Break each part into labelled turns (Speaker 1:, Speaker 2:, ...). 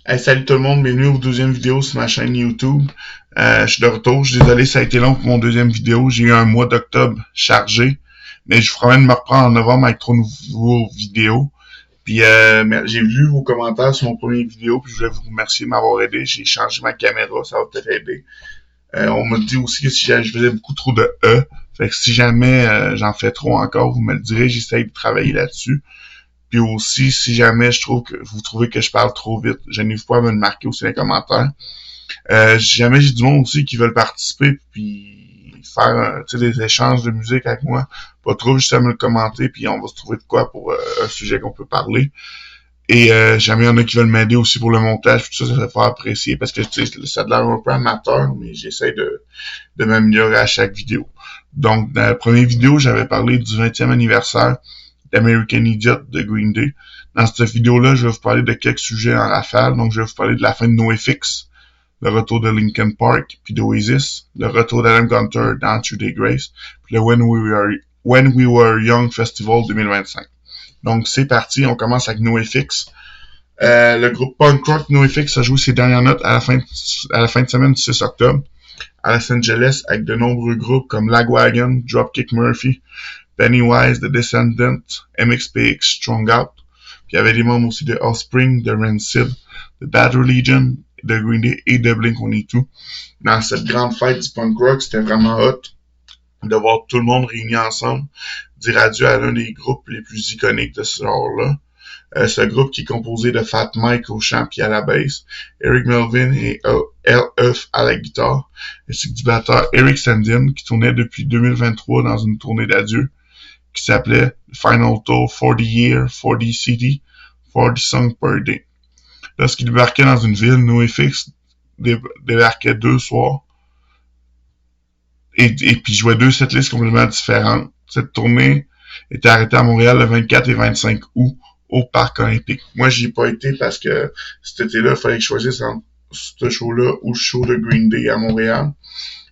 Speaker 1: Hey, salut tout le monde, bienvenue aux deuxième vidéo sur ma chaîne YouTube. Je suis de retour, je suis désolé, ça a été long pour mon deuxième vidéo. J'ai eu un mois d'octobre chargé, mais je ferai même me reprendre en novembre avec 3 nouveaux vidéos. Puis j'ai lu vos commentaires sur mon premier vidéo, puis je voulais vous remercier de m'avoir aidé. J'ai changé ma caméra, ça va peut-être aider. On m'a dit aussi que si je faisais beaucoup trop de fait que si jamais j'en fais trop encore, vous me le direz, j'essaye de travailler là-dessus. Puis aussi, si jamais vous trouvez que je parle trop vite, gênez-vous pas à me le marquer aussi dans les commentaires. Si jamais j'ai du monde aussi qui veulent participer puis faire des échanges de musique avec moi, pas trop juste à me le commenter puis on va se trouver de quoi pour un sujet qu'on peut parler. Et jamais il y en a qui veulent m'aider aussi pour le montage, tout ça, ça va faire apprécier parce que ça a l'air un peu amateur, mais j'essaie de m'améliorer à chaque vidéo. Donc, dans la première vidéo, j'avais parlé du 20e anniversaire d'American Idiot de Green Day. Dans cette vidéo-là, je vais vous parler de quelques sujets en rafale. Donc, je vais vous parler de la fin de NoFX, le retour de Linkin Park, puis d'Oasis, le retour d'Adam Gunter dans True Day Grace, puis le When We Were Young Festival 2025. Donc, c'est parti. On commence avec NoFX. Le groupe punk rock NoFX a joué ses dernières notes à la fin de semaine du 6 octobre à Los Angeles avec de nombreux groupes comme Lagwagon, Dropkick Murphy, Pennywise, The Descendants, MXPX, Strung Out. Puis il y avait des membres aussi de Offspring, de Rancid, de Bad Religion, de Green Day et de Blink-182. Dans cette grande fête du punk rock, c'était vraiment hot de voir tout le monde réuni ensemble, dire adieu à l'un des groupes les plus iconiques de ce genre-là. Ce groupe qui est composé de Fat Mike au chant puis à la basse, Eric Melvin et LF à la guitare, ainsi que du batteur Eric Sandin qui tournait depuis 2023 dans une tournée d'adieu qui s'appelait Final Tour 40 Year, 40 City, 40 Songs Per Day. Lorsqu'il débarquait dans une ville, NoFX débarquait 2 soirs et puis jouait 2 setlists complètement différentes. Cette tournée était arrêtée à Montréal le 24 et 25 août au Parc Olympique. Moi, j'y ai pas été parce que cet été-là, il fallait que je choisisse entre ce show-là ou le show de Green Day à Montréal.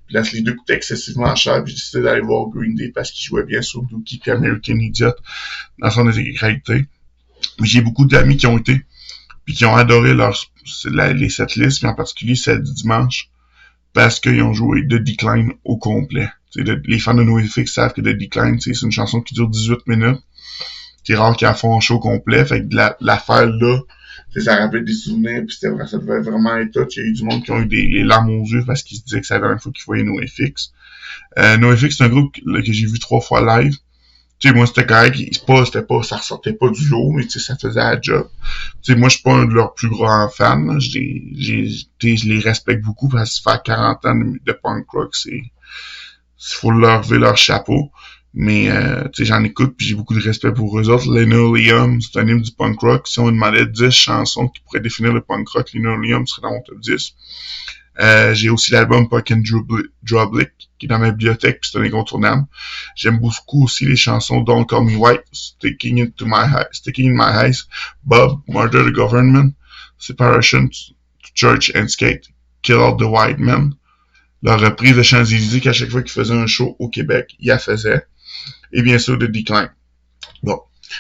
Speaker 1: Puis là, les deux coûtaient excessivement cher, puis j'ai décidé d'aller voir Green Day parce qu'il jouait bien sur Dookie et American Idiot dans son intégralité. Mais j'ai beaucoup d'amis qui ont été, puis qui ont adoré les setlists, mais en particulier celle du dimanche, parce qu'ils ont joué The Decline au complet. Les fans de NoFX savent que The Decline, c'est une chanson qui dure 18 minutes. C'est rare qu'ils en font un show complet, fait que l'affaire là, ça rappelle des souvenirs, puis ça devait vraiment être hot. Il y a eu du monde qui ont eu les larmes aux yeux parce qu'ils se disaient que c'est la dernière fois qu'ils voyaient NoFX. NoFX, c'est un groupe que j'ai vu 3 fois live. Tu sais, moi, c'était correct, ça ressortait pas du lot, mais tu sais, ça faisait la job. Tu sais, moi, je suis pas un de leurs plus grands fans, je les respecte beaucoup parce que ça fait 40 ans de punk rock, faut leur lever leur chapeau. Mais tu sais, j'en écoute puis j'ai beaucoup de respect pour eux autres. Linoleum, c'est un hymne du punk rock. Si on me demandait 10 chansons qui pourraient définir le punk rock, Linoleum serait dans mon top 10. J'ai aussi l'album Puck and Drublick qui est dans ma bibliothèque puis c'est un incontournable. J'aime beaucoup aussi les chansons Don't Call Me White, Sticking in My Eyes, Bob, Murder the Government, Separation to Church and Skate, Kill All the White Men. Leur reprise de Champs-Élysées qu'à chaque fois qu'ils faisaient un show au Québec, ils la faisaient. Et bien sûr, The Decline. Bon.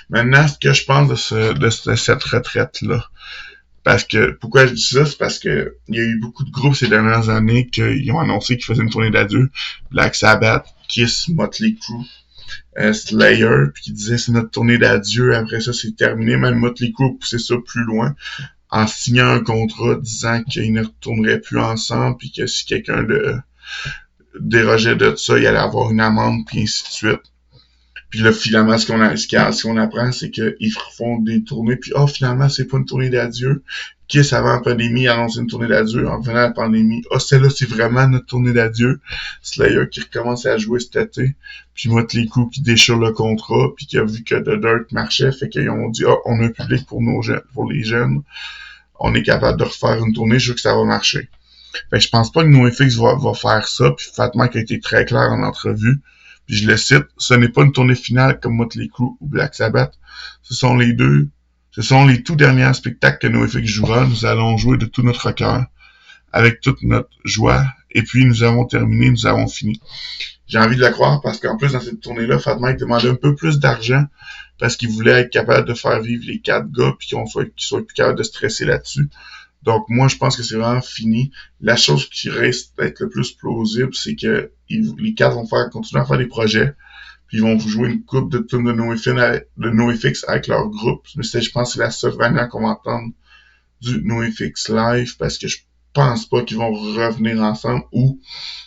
Speaker 1: Maintenant, ce que je pense de cette retraite-là. Parce que, pourquoi je dis ça? C'est parce que il y a eu beaucoup de groupes ces dernières années qui ont annoncé qu'ils faisaient une tournée d'adieu. Black Sabbath, Kiss, Motley Crue, Slayer, puis qui disaient c'est notre tournée d'adieu. Après ça, c'est terminé. Même Motley Crue poussait ça plus loin en signant un contrat disant qu'ils ne retourneraient plus ensemble puis que si quelqu'un dérogeait de ça, il allait avoir une amende puis ainsi de suite. Puis là, finalement, ce qu'on apprend, c'est qu'ils font des tournées, puis finalement, c'est pas une tournée d'adieu. Kiss, avant la pandémie, a annoncé une tournée d'adieu. En venant à la pandémie, celle-là, c'est vraiment notre tournée d'adieu. Slayer qui recommence à jouer cet été. Puis Motley Crue qui déchire le contrat, puis qui a vu que The Dirt marchait, fait qu'ils ont dit, on a un public pour les jeunes. On est capable de refaire une tournée, je veux que ça va marcher. Fait que je pense pas que NoFX va faire ça, puis Fat Mike a été très clair en entrevue. Puis je le cite, ce n'est pas une tournée finale comme Motley Crue ou Black Sabbath. Ce sont les tout derniers spectacles que NoFX jouera. Nous allons jouer de tout notre cœur, avec toute notre joie. Et puis nous avons terminé, nous avons fini. J'ai envie de le croire parce qu'en plus dans cette tournée-là, Fat Mike demandait un peu plus d'argent parce qu'il voulait être capable de faire vivre les 4 gars puis qu'ils soient plus capables de stresser là-dessus. Donc, moi, je pense que c'est vraiment fini. La chose qui reste d'être le plus plausible, c'est que les quatre vont continuer à faire des projets, puis ils vont jouer une coupe de tunes de NoFX avec leur groupe. Mais je pense que c'est la seule manière qu'on va entendre du NoFX live, parce que je pense pas qu'ils vont revenir ensemble, ou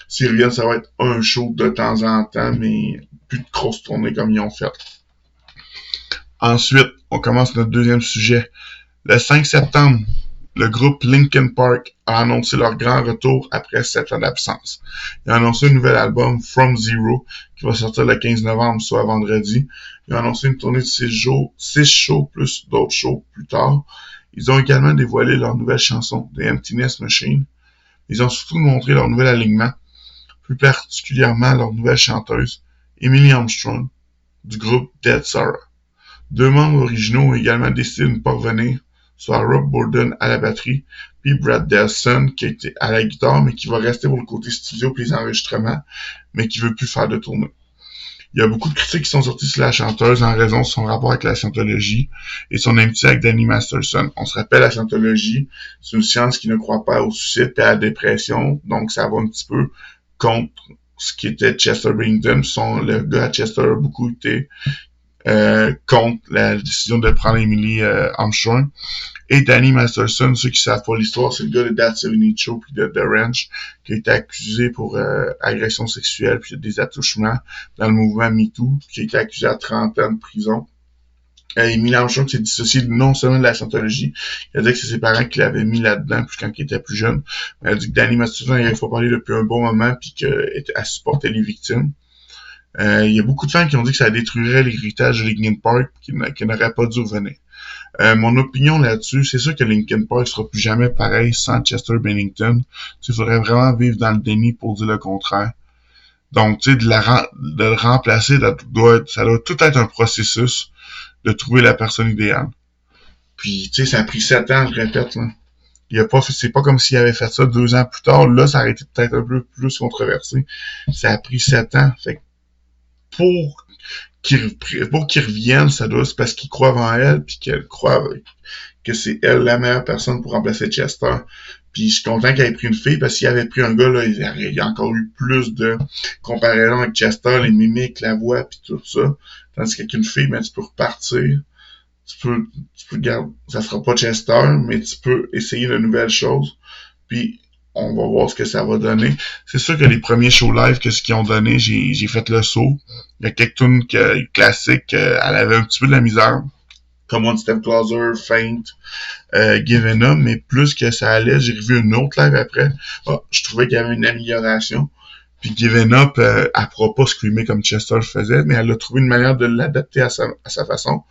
Speaker 1: s'ils reviennent, ça va être un show de temps en temps, mais plus de grosses tournées comme ils ont fait. Ensuite, on commence notre deuxième sujet. Le 5 septembre, le groupe Linkin Park a annoncé leur grand retour après 7 ans d'absence. Ils ont annoncé un nouvel album, From Zero, qui va sortir le 15 novembre, soit vendredi. Ils ont annoncé une tournée de 6 shows, plus d'autres shows plus tard. Ils ont également dévoilé leur nouvelle chanson, The Emptiness Machine. Ils ont surtout montré leur nouvel alignement, plus particulièrement leur nouvelle chanteuse, Emily Armstrong, du groupe Dead Sarah. 2 membres originaux ont également décidé de ne pas revenir, soit Rob Bourdon à la batterie, puis Brad Delson qui était à la guitare, mais qui va rester pour le côté studio et les enregistrements, mais qui veut plus faire de tournée. Il y a beaucoup de critiques qui sont sorties sur la chanteuse en raison de son rapport avec la scientologie et son amitié avec Danny Masterson. On se rappelle, la scientologie, c'est une science qui ne croit pas au suicide et à la dépression, donc ça va un petit peu contre ce qui était Chester Bennington. Le gars à Chester a beaucoup été contre la décision de prendre Emily Armstrong. Et Danny Masterson, ceux qui savent pas l'histoire, c'est le gars de That 70 Show puis de The Ranch, qui a été accusé pour agression sexuelle puis des attouchements dans le mouvement MeToo, qui a été accusé à 30 ans de prison. Emily Armstrong s'est dissocié non seulement de la scientologie, il a dit que c'est ses parents qui l'avaient mis là-dedans puis quand il était plus jeune. Mais elle a dit que Danny Masterson il avait pas parlé depuis un bon moment puis qu'elle supportait les victimes. Il y a beaucoup de fans qui ont dit que ça détruirait l'héritage de Linkin Park, qui n'aurait pas dû revenir. Mon opinion là-dessus, c'est sûr que Linkin Park sera plus jamais pareil sans Chester Bennington. Il faudrait vraiment vivre dans le déni pour dire le contraire. Donc, tu sais, de le remplacer, ça doit tout être un processus de trouver la personne idéale. Puis, tu sais, ça a pris 7 ans, je répète, là. C'est pas comme s'il avait fait ça 2 ans plus tard. Là, ça aurait été peut-être un peu plus controversé. Ça a pris 7 ans. Fait que pour qu'ils reviennent, c'est parce qu'ils croient en elle, puis qu'elle croit que c'est elle la meilleure personne pour remplacer Chester. Puis je suis content qu'elle ait pris une fille, parce qu'il avait pris un gars, là, il y a encore eu plus de comparaisons avec Chester, les mimiques, la voix, puis tout ça. Tandis qu'avec une fille, ben, tu peux repartir. Tu peux garder, ça sera pas Chester, mais tu peux essayer de nouvelles choses. Puis on va voir ce que ça va donner. C'est sûr que les premiers shows live, que ce qu'ils ont donné, j'ai fait le saut. Il y a quelques tunes classiques, elle avait un petit peu de la misère. Comme One Step Closer, Faint, Given Up, mais plus que ça allait, j'ai revu une autre live après. Je trouvais qu'il y avait une amélioration. Puis Given Up, elle pourra pas screamer comme Chester le faisait, mais elle a trouvé une manière de l'adapter à sa façon.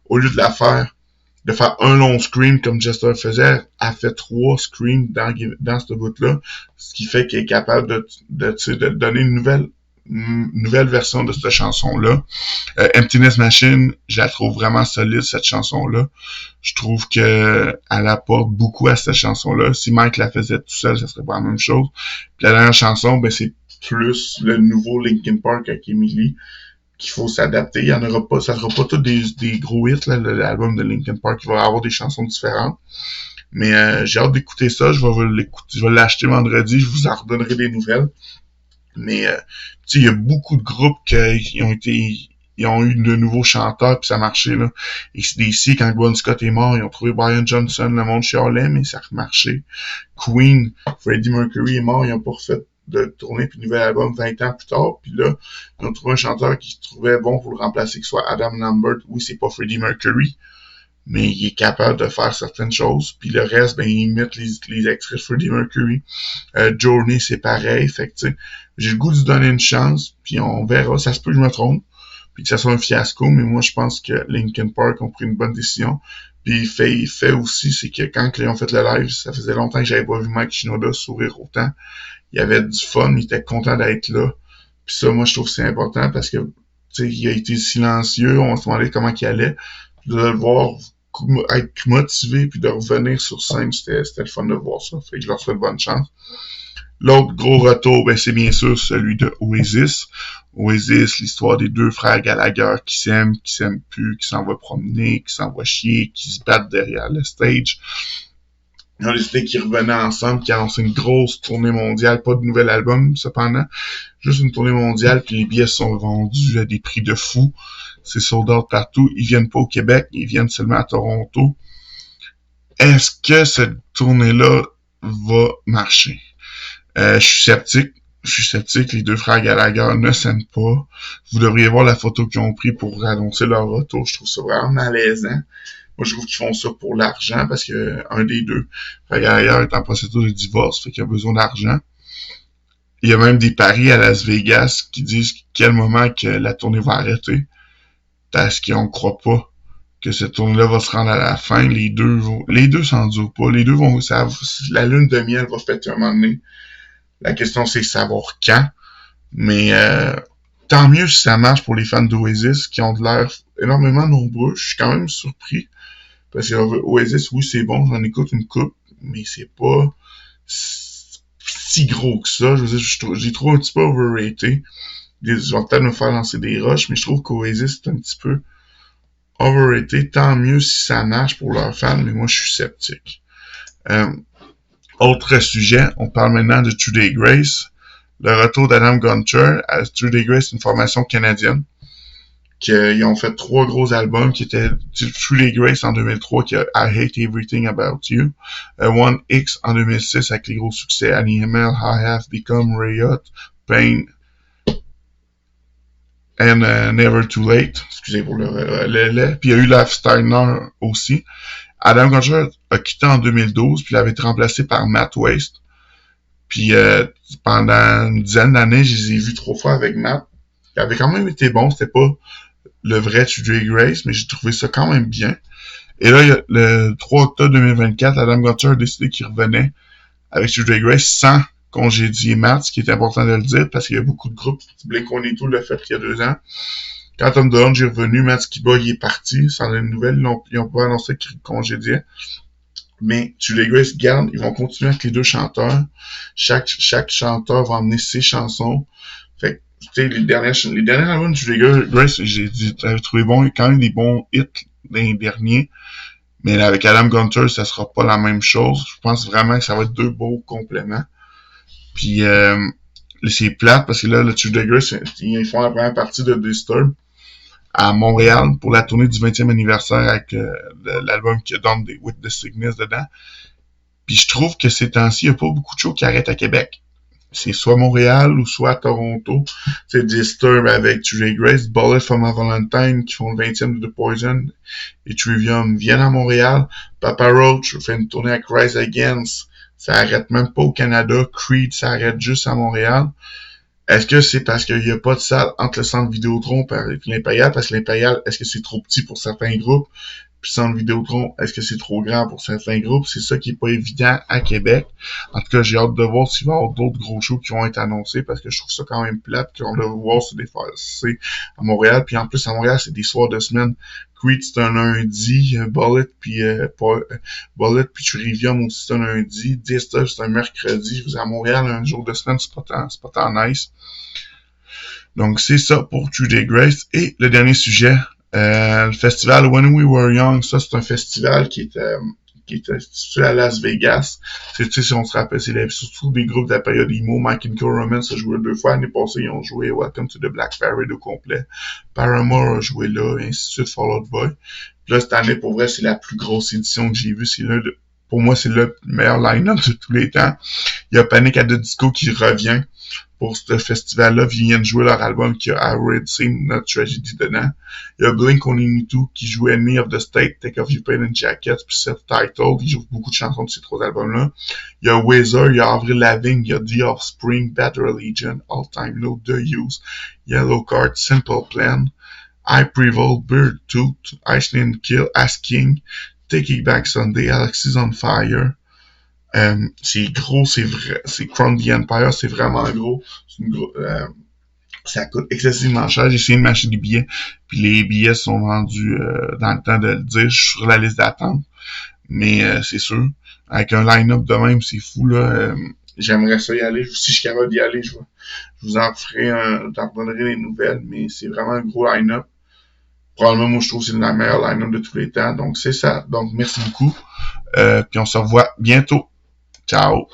Speaker 1: Au lieu de faire un long scream comme Chester faisait, elle fait 3 screams dans ce bout-là, ce qui fait qu'elle est capable de donner une nouvelle version de cette chanson-là. Emptiness Machine, je la trouve vraiment solide, cette chanson-là. Je trouve que elle apporte beaucoup à cette chanson-là. Si Mike la faisait tout seul, ça serait pas la même chose. Puis la dernière chanson, ben c'est plus le nouveau Linkin Park avec Emily, qu'il faut s'adapter. Il y en aura pas, ça sera pas tous des gros hits, là, l'album de Linkin Park. Il va avoir des chansons différentes. Mais j'ai hâte d'écouter ça. Je vais l'acheter vendredi. Je vous en redonnerai des nouvelles. Mais il y a beaucoup de groupes qui ont eu de nouveaux chanteurs, puis ça marchait, là. Et ici, quand Bon Scott est mort, ils ont trouvé Brian Johnson, le monde chialait, mais ça a remarché. Queen, Freddie Mercury est mort, ils ont pas refait de tourner puis nouvel album 20 ans plus tard, puis là, ils ont trouvé un chanteur qui se trouvait bon pour le remplacer, que ce soit Adam Lambert. Oui, c'est pas Freddie Mercury, mais il est capable de faire certaines choses, puis le reste, ben, il imite les extraits de Freddie Mercury. Journey, c'est pareil, fait que, tu sais, j'ai le goût de lui donner une chance, puis on verra, ça se peut que je me trompe, puis que ça soit un fiasco, mais moi, je pense que Linkin Park ont pris une bonne décision. Puis fait aussi, c'est que quand ils ont fait le live, ça faisait longtemps que j'avais pas vu Mike Shinoda sourire autant. Il y avait du fun, il était content d'être là. Puis ça, moi, je trouve que c'est important parce que, tu sais, il a été silencieux, on se demandait comment il allait. Puis de le voir être motivé puis de revenir sur scène, c'était le fun de voir ça. Fait que je leur souhaite bonne chance. L'autre gros retour, ben, c'est bien sûr celui de Oasis. Oasis, l'histoire des 2 frères Gallagher qui s'aiment plus, qui s'en vont promener, qui s'en vont chier, qui se battent derrière le stage. Ils ont décidé qu'ils revenaient ensemble, qu'ils annonçaient une grosse tournée mondiale, pas de nouvel album, cependant, juste une tournée mondiale, puis les billets sont vendus à des prix de fou. C'est sold out partout. Ils viennent pas au Québec, ils viennent seulement à Toronto. Est-ce que cette tournée-là va marcher? Je suis sceptique. Les deux frères Gallagher ne s'aiment pas. Vous devriez voir la photo qu'ils ont pris pour annoncer leur retour. Je trouve ça vraiment malaisant. Moi, je trouve qu'ils font ça pour l'argent parce que un des deux, frère Gallagher, est en procédure de divorce, fait qu'il a besoin d'argent. Il y a même des paris à Las Vegas qui disent quel moment que la tournée va arrêter parce qu'on croit pas que cette tournée-là va se rendre à la fin. Les deux s'endurent pas. Les deux vont, la lune de miel va fêter un moment donné. La question, c'est savoir quand. Mais tant mieux si ça marche pour les fans d'Oasis qui ont de l'air énormément nombreux. Je suis quand même surpris. Parce que Oasis, oui, c'est bon, j'en écoute une coupe, mais c'est pas si gros que ça. Je veux dire, j'ai trouvé un petit peu overrated. Je vais peut-être me faire lancer des rushs, mais je trouve qu'Oasis, c'est un petit peu overrated. Tant mieux si ça marche pour leurs fans, mais moi, je suis sceptique. Autre sujet, on parle maintenant de Trudy Grace. Le retour d'Adam Gunter à Trudy Grace, une formation canadienne. Ils ont fait 3 gros albums qui étaient Trudy Grace en 2003 qui a I Hate Everything About You, One X en 2006 avec les gros succès Animal, I Have Become, Riot, Pain and Never Too Late, excusez pour le. Puis il y a eu Life Steiner aussi. Adam Gunter a quitté en 2012 puis il avait été remplacé par Matt Waste. Puis pendant une dizaine d'années, je les ai vus 3 fois avec Matt. Il avait quand même été bon, c'était pas le vrai Trudy Grace, mais j'ai trouvé ça quand même bien. Et là, le 3 octobre 2024, Adam Gunter a décidé qu'il revenait avec Trudy Grace sans congédier Matt, ce qui est important de le dire, parce qu'il y a beaucoup de groupes. Blink-182 l'a fait il y a 2 ans. Quand Tom Dolan est revenu, Matt Skiba, il est parti, sans les nouvelles, ils ont pas annoncé qu'il congédiait. Mais Trudy Grace garde, ils vont continuer avec les 2 chanteurs. Chaque chanteur va emmener ses chansons. Fait que, tu sais, les derniers albums de Trudy Grace, j'avais trouvé bon, il y a quand même des bons hits dans les derniers. Mais là, avec Adam Gunter, ça sera pas la même chose. Je pense vraiment que ça va être 2 beaux compléments. Puis, c'est plate parce que là, le Trudy Grace, ils font la première partie de Disturbed à Montréal pour la tournée du 20e anniversaire avec l'album qui a Done with the Sickness dedans. Puis je trouve que ces temps-ci, il n'y a pas beaucoup de shows qui arrêtent à Québec. C'est soit Montréal ou soit Toronto. C'est Disturbed avec Trudy Grace, Bullet for My Valentine qui font le 20e de The Poison et Trivium viennent à Montréal. Papa Roach fait une tournée avec Rise Against. Ça arrête même pas au Canada. Creed, ça arrête juste à Montréal. Est-ce que c'est parce qu'il n'y a pas de salle entre le centre Vidéotron et l'Impérial? Parce que l'Impérial, est-ce que c'est trop petit pour certains groupes? Puis centre Vidéotron, est-ce que c'est trop grand pour certains groupes? C'est ça qui est pas évident à Québec. En tout cas, j'ai hâte de voir s'il va y avoir d'autres gros shows qui vont être annoncés parce que je trouve ça quand même plate qu'on doit voir se défaire à Montréal. Puis en plus, à Montréal, c'est des soirs de semaine. Creed, c'est un lundi. Bullet, puis Trivium aussi, c'est un lundi. Disturbed, c'est un mercredi. Je vous dis, à Montréal, un jour de semaine, c'est pas tant nice. Donc, c'est ça pour Trudy Grace. Et le dernier sujet, le festival When We Were Young, ça, c'est un festival qui est situé à Las Vegas. C'est, si on se rappelle, c'est surtout des groupes de la période emo. My Chemical Romance a joué 2 fois. L'année passée, ils ont joué Welcome to the Black Parade au complet. Paramore a joué là, et ainsi de suite, Fall Out Boy. Puis là, cette année, pour vrai, c'est la plus grosse édition que j'ai vue. Pour moi, c'est le meilleur line-up de tous les temps. Il y a Panic at the Disco qui revient pour ce festival-là. Ils viennent jouer leur album qui a Red Scene, notre tragédie dedans. Il y a Blink-182 qui joue Enemy of the State, Take Off Your Paint and Jackets, puis Self-Titled. Ils jouent beaucoup de chansons de ces 3 albums-là. Il y a Weezer, il y a Avril Lavigne, il y a The Offspring, Bad Religion, All Time Low, The Used, Yellowcard, Simple Plan, I Prevail, Birdtooth, Iceland Kill, Asking, Taking Back Sunday, Alexis on Fire. C'est gros, c'est vrai. C'est Crown the Empire, c'est vraiment gros. Ça coûte excessivement cher. J'ai essayé de m'acheter des billets, puis les billets sont vendus dans le temps de le dire. Je suis sur la liste d'attente. Mais c'est sûr, avec un line-up de même, c'est fou, là. J'aimerais ça y aller. Si je suis capable d'y aller, je vous en donnerai les nouvelles, mais c'est vraiment un gros line-up. Probablement, moi, je trouve que c'est la meilleure line-up de tous les temps. Donc, c'est ça. Donc, merci beaucoup. Puis on se revoit bientôt. Ciao!